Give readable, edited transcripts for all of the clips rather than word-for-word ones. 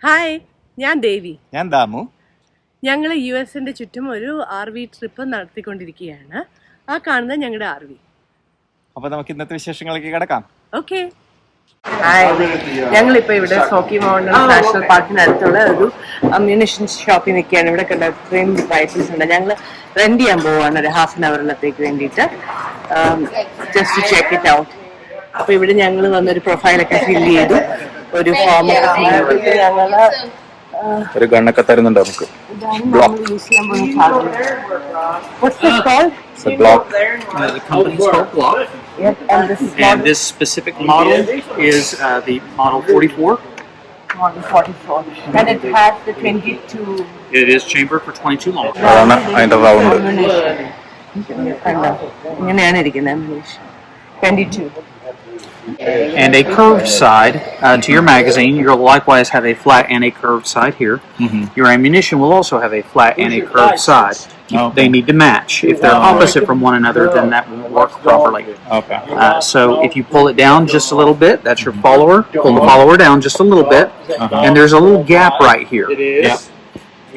Hi, ഞാൻ ദേവി. ഞാൻ ദാമു. ഞങ്ങൾ US-ന്റെ ചുറ്റും ഒരു RV ട്രിപ്പ് നടത്തിക്കൊണ്ടിരിക്കുകയാണ്. ആ കാണുന്നത് ഞങ്ങളുടെ RV. അപ്പോൾ നമുക്ക് ഇന്നത്തെ വിശേഷങ്ങളിലേക്ക് കിടക്കാം. ഓക്കെ. ഹായ്, ഞങ്ങളിപ്പോൾ ഇവിടെ സോക്കി മൗണ്ടൻ നാഷണൽ പാർക്കിനടുത്തുള്ള ഒരു അമ്യൂണിഷൻ ഷോപ്പിൽ നിൽക്കുകയാണ്. ഇവിടെ കണ്ട ഇത്രയും റൈഫിൾസ് ഉണ്ട്. ഞങ്ങൾ റെന്റ് ചെയ്യാൻ പോവാണ് ഒരു ഹാഫ് ആൻ അവറിലത്തേക്ക് വേണ്ടിയിട്ട്, just to check it out. അപ്പോൾ ഇവിടെ ഞങ്ങൾ വന്നൊരു പ്രൊഫൈലൊക്കെ ഫില്ല് ചെയ്തു, ഒരു ഫോമൊക്കെ ഫില്ല് ചെയ്തിട്ട് ഞങ്ങൾ ഒരു ഗണ്ണൊക്കെ തരുന്നുണ്ട് നമുക്ക്. What's this called? It's a Glock. The company's called Glock. Yep, And this specific model is the Model 44. Model 44. And it has the 22 It is chambered for 22 long. അതാണ് അതിന്റെ റൗണ്ട്. ഇങ്ങനെയാണ് ഇരിക്കുന്നത് ammunition. 22. And a curved side to your magazine. You'll likewise have a flat and a curved side here. Your ammunition will also have a flat and a curved side. They need to match. If they're opposite from one another, then that won't work properly. Okay. So if you pull it down just a little bit, that's your follower. Pull the follower down just a little bit, and there's a little gap right here. Yeah.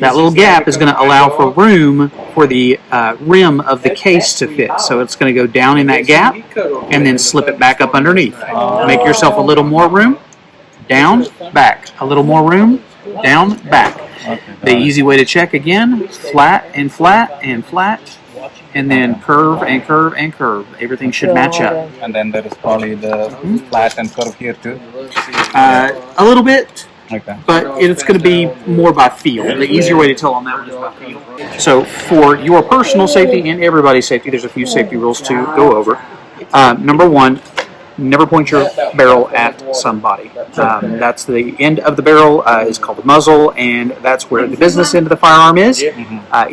That little gap is going to allow for room for the rim of the case to fit. So it's going to go down in that gap and then slip it back up underneath. Make yourself a little more room, down, back. A little more room, down, back. The easy way to check again, flat and flat and flat, and then curve and curve and curve. Everything should match up. And then there is probably the flat and curve here too. A little bit. Okay. But it's going to be more by feel. The easier way to tell on that one is by feel. So for your personal safety and everybody's safety, there's a few safety rules to go over. Number one, never point your barrel at somebody. That's the end of the barrel is called the muzzle, and that's where the business end of the firearm is.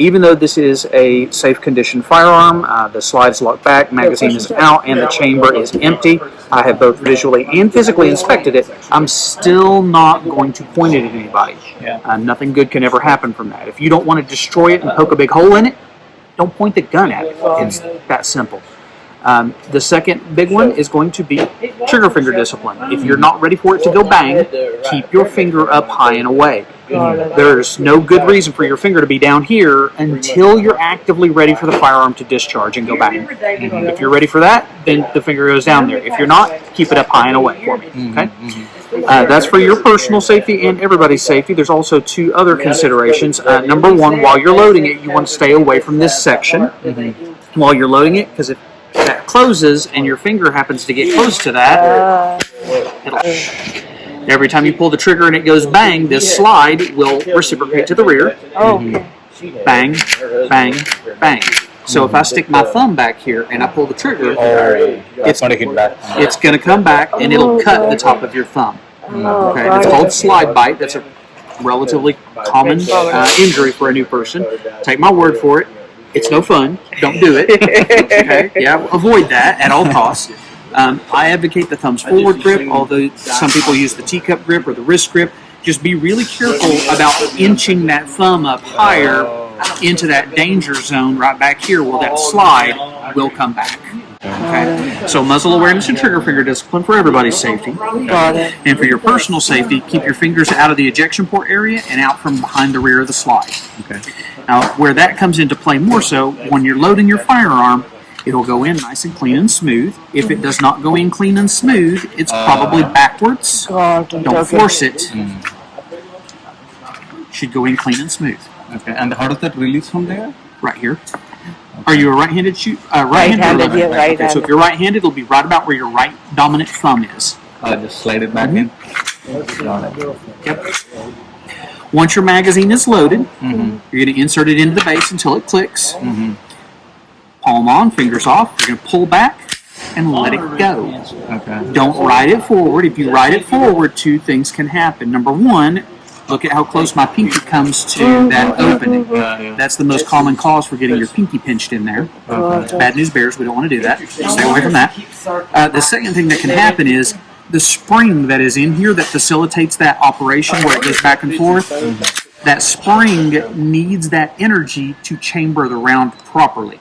Even though this is a safe condition firearm, the slide's locked back, magazine is out, and the chamber is empty. I have both visually and physically inspected it. I'm still not going to point it at anybody. Nothing good can ever happen from that. If you don't want to destroy it and poke a big hole in it, don't point the gun at it. It's that simple. The second big one is going to be trigger finger discipline. If you're not ready for it to go bang, keep your finger up high and away. There's no good reason for your finger to be down here until you're actively ready for the firearm to discharge and go bang. If you're ready for that, then the finger goes down there. If you're not, keep it up high and away for me. Okay? That's for your personal safety and everybody's safety. There's also two other considerations. Number one, while you're loading it, you want to stay away from this section while you're loading it, because if that closes and your finger happens to get close to that, every time you pull the trigger and it goes bang, this slide will reciprocate to the rear. Bang, bang, bang. So if I stick my thumb back here and I pull the trigger, It's going to hit back. it's going to come back and it'll cut the top of your thumb. Okay, it's called slide bite. That's a relatively common injury for a new person. Take my word for it. It's no fun. Don't do it. Okay? Yeah, avoid that at all costs. I advocate the thumbs forward grip, although some people use the teacup grip or the wrist grip. Just be really careful about inching that thumb up higher into that danger zone right back here where that slide will come back. Okay? So muzzle awareness and trigger finger discipline for everybody's safety. And for your personal safety, keep your fingers out of the ejection port area and out from behind the rear of the slide. Okay. Now, where that comes into play more so, when you're loading your firearm, it'll go in nice and clean and smooth. If it does not go in clean and smooth, it's probably backwards. Don't force it. Should go in clean and smooth. Okay. And how does that release from there? Right here. Are you a right-handed shoot? Right-handed, yeah, Okay, right-handed. so if you're right-handed, it'll be right about where your right dominant thumb is. Just slide it back in. Yep. Once your magazine is loaded, you're going to insert it into the base until it clicks. Palm on, fingers off. You're going to pull back and let it go. Okay. Don't ride it forward. If you ride it forward, two things can happen. Number one, look at how close my pinky comes to that opening. That's the most common cause for getting your pinky pinched in there. Bad news bears, we don't want to do that. Stay away from that. The second thing that can happen is the spring that is in here that facilitates that operation where it goes back and forth, that spring needs that energy to chamber the round properly.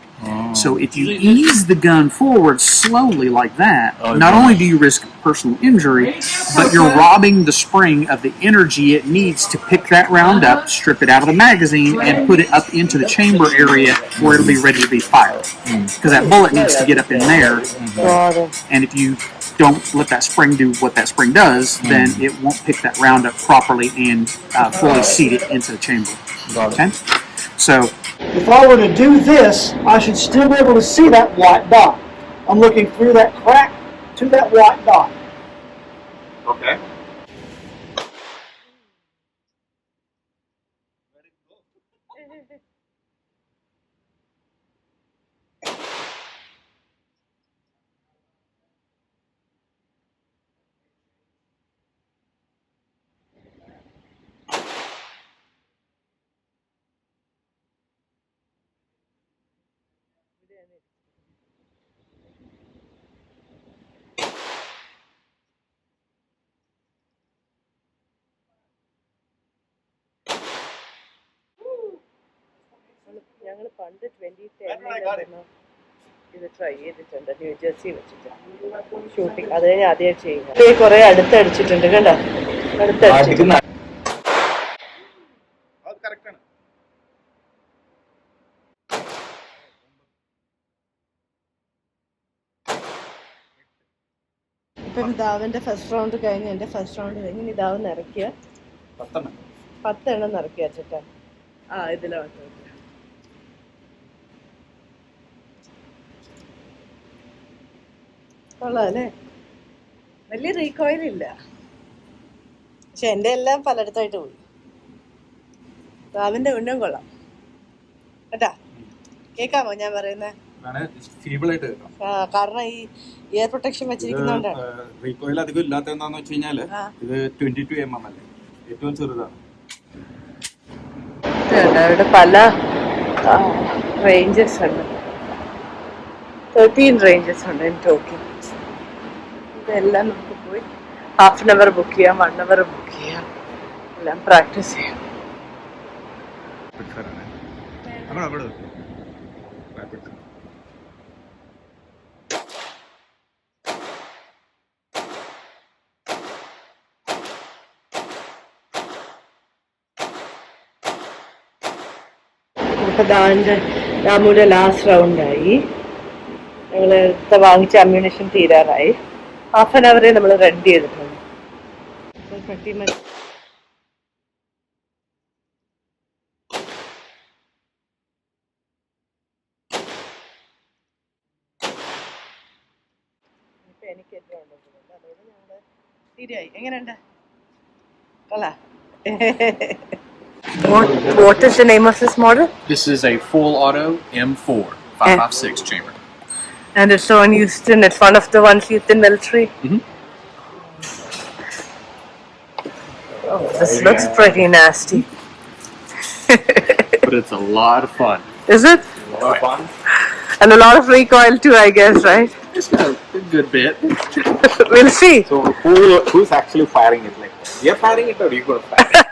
So if you ease the gun forward slowly like that, Oh, not yeah. only do you risk personal injury, but you're robbing the spring of the energy it needs to pick that round up, strip it out of the magazine, and put it up into the chamber area where it'll be ready to be fired. Because that bullet needs to get up in there, Got it. and if you don't let that spring do what that spring does, then it won't pick that round up properly and fully seat it into the chamber. Okay? So, If I were to do this, I should still be able to see that white dot. I'm looking through that crack to that white dot. okay. ഞങ്ങൾ പണ്ട് 2010 ഇത് try ചെയ്തിട്ടുണ്ട് New Jersey വെച്ചിട്ട് shooting. അത് കഴിഞ്ഞ് ആദ്യം ചെയ്യുക. കുറെ അടുത്തടിച്ചിട്ടുണ്ട് കണ്ടോ, അടുത്തടിച്ചിട്ടുണ്ട്. ഇപ്പം ദാവന്റെ ഫസ്റ്റ് റൗണ്ട് കഴിഞ്ഞ് എൻ്റെ ഫസ്റ്റ് റൗണ്ട് കഴിഞ്ഞ് ഇനി ദാവ് നിറയ്ക്കുക. 10 എണ്ണം നിറയ്ക്കുക ചേട്ടാ. ഇതിലാണ് കൊള്ളാം അല്ലേ? വലിയ റീകോയിൽ ഇല്ല, പക്ഷെ എൻ്റെ എല്ലാം പലയിടത്തായിട്ട് പോയി. ദാവിന്റെ ഉന്നം കൊള്ളാം കേട്ടാ. കേൾക്കാമോ ഞാൻ പറയുന്നത്? കാരണം ഈ എയർ പ്രൊട്ടക്ഷൻ വെച്ചിരിക്കുന്നോണ്ടാണ്. റീകോയിൽ അധികം ഇല്ലാത്ത എന്താന്ന് വെച്ച് കഴിഞ്ഞാല് ഇത് 22 mm അല്ലേ, ഏറ്റവും ചെറുതാണ്. ഇവിടെ പല റേഞ്ചസ് ഉണ്ട്, 13 റേഞ്ചസ് ഉണ്ട് ഇൻ ടോക്കിംഗ്. ഇതെല്ലാം നമുക്ക് പോയി ഹാഫ് ആൻ അവർ ബുക്ക് ചെയ്യാം, 1 അവർ ബുക്ക് ചെയ്യാം, എല്ലാം പ്രാക്ടീസ് ചെയ്യാം. ഇപ്പൊ ദാമുടെ ലാസ്റ്റ് റൗണ്ടായി. ഞങ്ങൾ അടുത്ത വാങ്ങിച്ച അമ്യൂണിഷൻ തീരാറായി. ഹാഫ് ആൻ അവറെ നമ്മൾ റെഡി ചെയ്തിട്ടുണ്ട്. എനിക്ക് ഏറ്റവും ഉണ്ടെന്നുണ്ട്, അതോട് ഞങ്ങൾ തീരായി. എങ്ങനെയുണ്ട്? കൊള്ളാം. What is the name of this model? This is a full auto M4 5.56 chamber. And it's on Houston. It's one of the ones used in military. Oh, this looks pretty nasty. But it's a lot of fun. Is it? And a lot of recoil too, I guess, right? It's got a good bit. We'll see. So who's actually firing it? Like you're firing it or you going to fire it?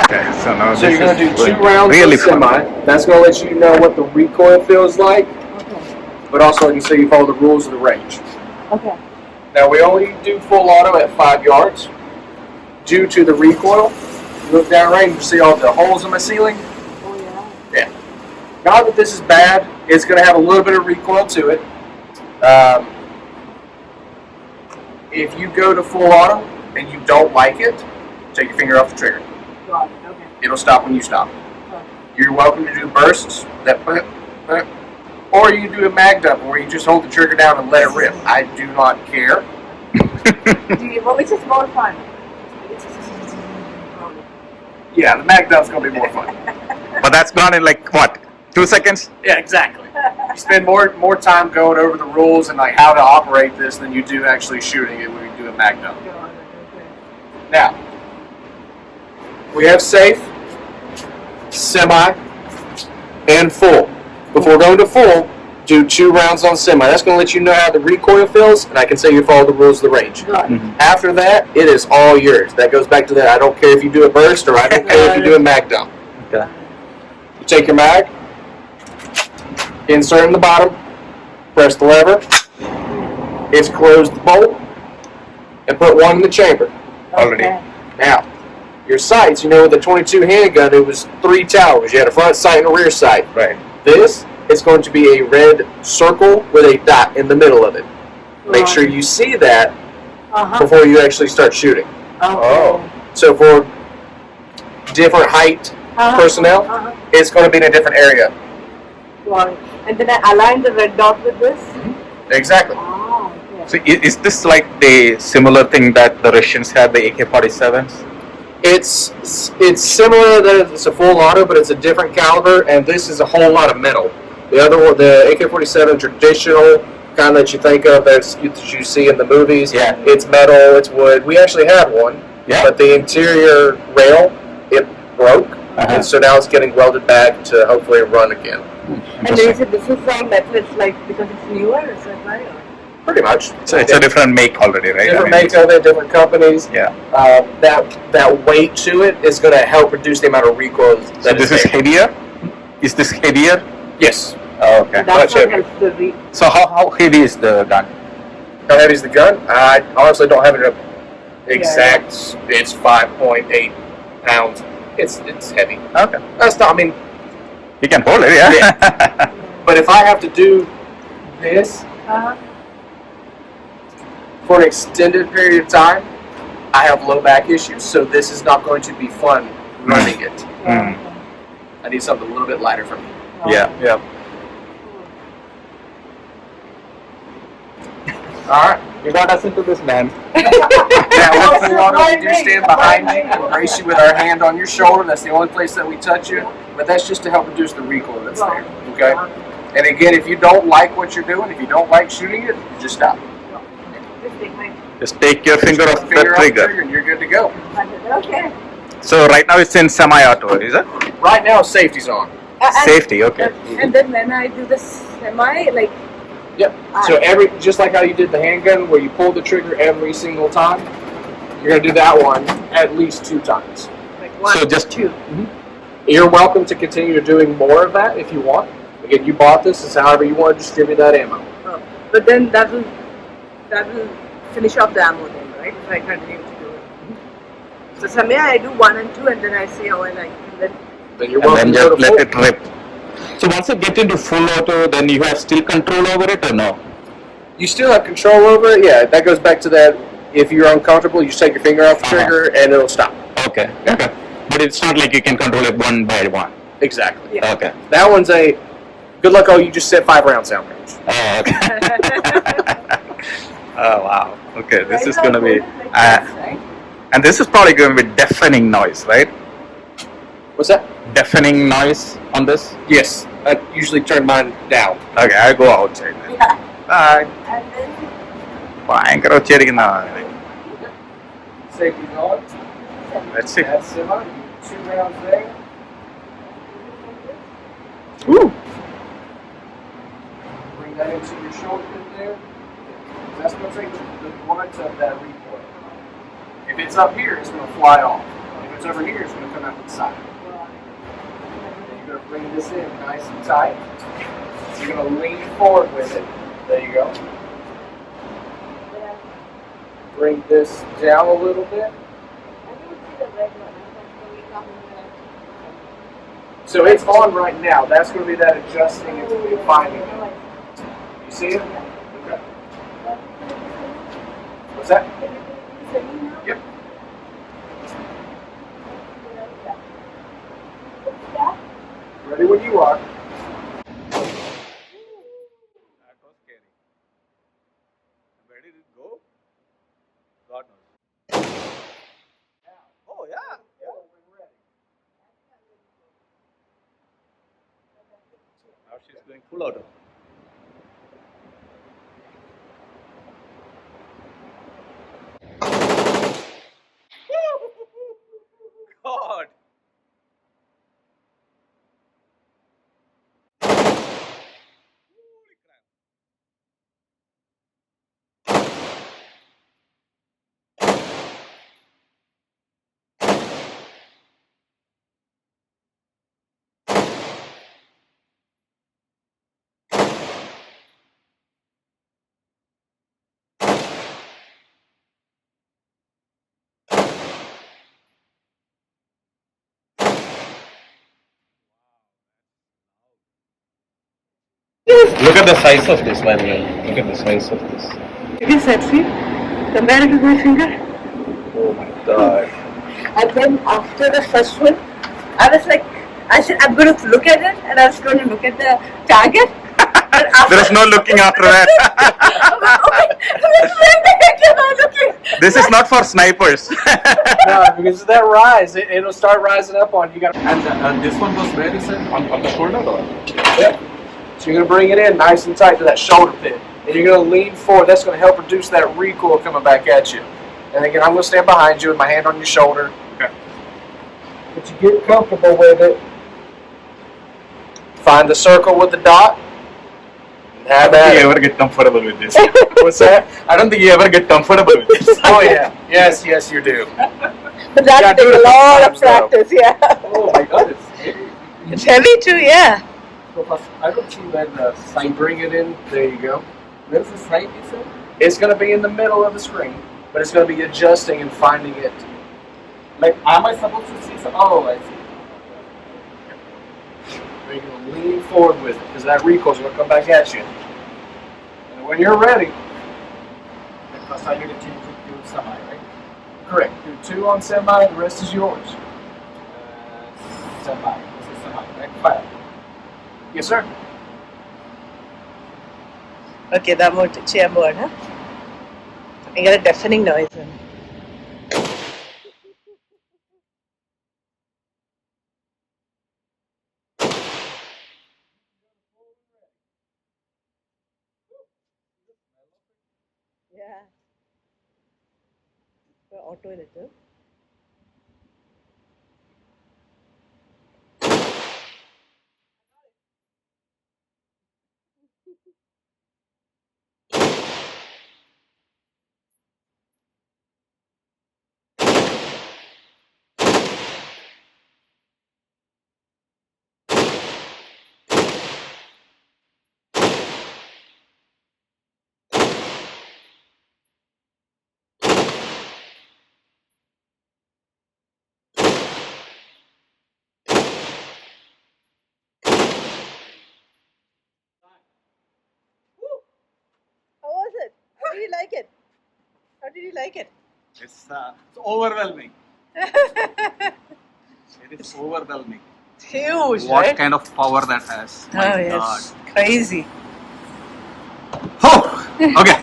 Okay, so now So you're going to do 2 rounds really of semi. That's going to let you know what the recoil feels like, but also you so you follow the rules of the range. Okay. Now we only do full auto at 5 yards. Due to the recoil, you look down range, you see all the holes in my ceiling? Oh, yeah. Yeah. Not that this is bad, it's going to have a little bit of recoil to it. If you go to full auto and you don't like it, take your finger off the trigger. Got it. Okay. It'll stop when you stop. You're welcome to do bursts, that, or you can do a mag dump where you just hold the trigger down and let it rip. I do not care. Which is more fun? Yeah, the mag dump's going to be more fun. But that's gone in like what? 2 seconds? Yeah, exactly. You spend more time going over the rules and like how to operate this than you do actually shooting it when you do a mag dump. Now, we have safe, semi, and full. Before going to full, do 2 rounds on semi. That's going to let you know how the recoil feels, and I can say you follow the rules of the range. After that, it is all yours. That goes back to that. I don't care if you do a burst or I don't care if you do a mag dump. Okay. You take your mag, insert in the bottom, press the lever, it's closed the bolt, and put one in the chamber. Already. Okay. Now, your sights, you know, with the 22 handgun, it was 3 towers. You had a front sight and a rear sight. Right. This is going to be a red circle with a dot in the middle of it. Make Right. sure you see that Uh-huh. before you actually start shooting. Oh. So for different height Uh-huh. personnel, Uh-huh. it's going to be in a different area. Got it. And then I align the red dot with this. Exactly. Oh, okay. So is this like the similar thing that the Russians had, the AK-47s? It's similar that it's a full auto, but it's a different caliber, and this is a whole lot of metal. The other one, the AK-47 traditional kind that you think of that you see in the movies, Yeah. it's metal, it's wood. We actually had one, Yeah. but the interior rail, it broke, Uh-huh. and so now it's getting welded back to hopefully run again. And then you said this is all metal, it's like because it's newer, is that right? Or- Pretty much. So it's a different make already, right? Different I mean, makes of it, different companies. Yeah. That weight to it is going to help reduce the amount of recoil. So That this is there. heavier? Is this heavier? Yes. Oh, okay. That's Much what heavier. helps the So how heavy is the gun? How heavy is the gun? I honestly don't have it exact. It's 5.8 pounds. It's heavy. Okay. That's not. I mean, You can hold it, yeah. but if I have to do this Uh-huh. for an extended period of time, I have low back issues, so this is not going to be fun running it. Hmm. I need something a little bit lighter for me. Yeah, yeah. All right. You got us into this, man. Now, with full auto, we do stand behind you and brace you with our hand on your shoulder. That's the only place that we touch you. But that's just to help reduce the recoil that's there. Okay? And again, if you don't like what you're doing, if you don't like shooting it, just stop. Just take my Just take your finger off the Finger off the trigger. trigger and you're good to go. okay. So right now it's in semi-auto, is it? Right now, safety's on. Safety, okay. And then when I do the semi, like Yep. So just like how you did the handgun, where you pull the trigger every single time, you're gonna do that one at least 2 times. one, So just- two. You're welcome to continue doing more of that if you want. Again, you bought this, it's however you want to distribute that ammo. Oh. But then that will finish off the ammo then, right? If I continue to do it. So someday I do 1 and 2, and then I see how I like, and then Then you're And welcome then to go just to let full. it rip. So once you get into full auto, then you have still control over it or no? You still have control over it. Yeah, that goes back to that. If you're uncomfortable, you just take your finger off the trigger and it'll stop. Okay, okay. But it's not like you can control it one by one. Exactly. Yeah. Okay. That one's a good luck. Oh, you just set 5 round sound range. Oh, okay. Oh, wow. Okay, this Right is now, going to be... like this, right? and this is probably going to be deafening noise, right? What's that? Deafening noise on this? Yes, I usually turn mine down. Okay, I go outside then. Yeah. Bye. And then ഭയങ്കര ഉച്ചരിക്കുന്ന Safety's on. Let's see. That's semi. 2 rounds there. Woo. Bring that into your shoulder pit there. That's going to take the brunt of that recoil. If it's up here, it's going to fly off. If it's over here, it's going to come out the side. Then you're going to bring this in nice and tight. You're going to lean forward with it. There you go. Bring this down a little bit. So it's on right now. That's going to be that adjusting and finding it. You see it? Okay. What's that? Yep. Ready when you are. That was scary. Where did it go? God knows. Oh, yeah. Now she's going full auto. God. Look at the size of this, by the way. Look at the size of this. It is sexy. Compare it with my finger. Oh my god. And then after the first one, I was like, I said, I'm going to look at it, and I was going to look at the target. There is no looking after that. This is not for snipers. No, because of that rise, it'll start rising up on you. And this one was where is it? On the shoulder or? Yep. So you're going to bring it in nice and tight to that shoulder pit. And you're going to lean forward. That's going to help reduce that recoil coming back at you. And again, I'm going to stand behind you with my hand on your shoulder. Okay. But you get comfortable with it. Find the circle with the dot. I don't think you ever get comfortable with this. What's that? I don't think you ever get comfortable with this. Oh yeah. Yes, you do. But that takes a lot of practice, yeah. Oh my god, it's heavy. It's heavy too, yeah. So first, I don't see where the slide. Bring it in. There you go. Where's the slide, you said? It's going to be in the middle of the screen, but it's going to be adjusting and finding it. Like, am I supposed to see some? Oh, I see. You're going to lean forward with it because that recoil is going to come back at you. And when you're ready, First I need to change it to semi, right? correct. Do 2 on semi, the rest is yours. Semi. This is semi, right? Fire. Yes, sir. Okay, that more chair board, huh? You got a deafening noise. Yeah. Auto is it? How was it? How did you like it? How did you like it? It's overwhelming. It is overwhelming. It's huge, What right? kind of power that has. My Oh, God. yes. Crazy. Oh, okay.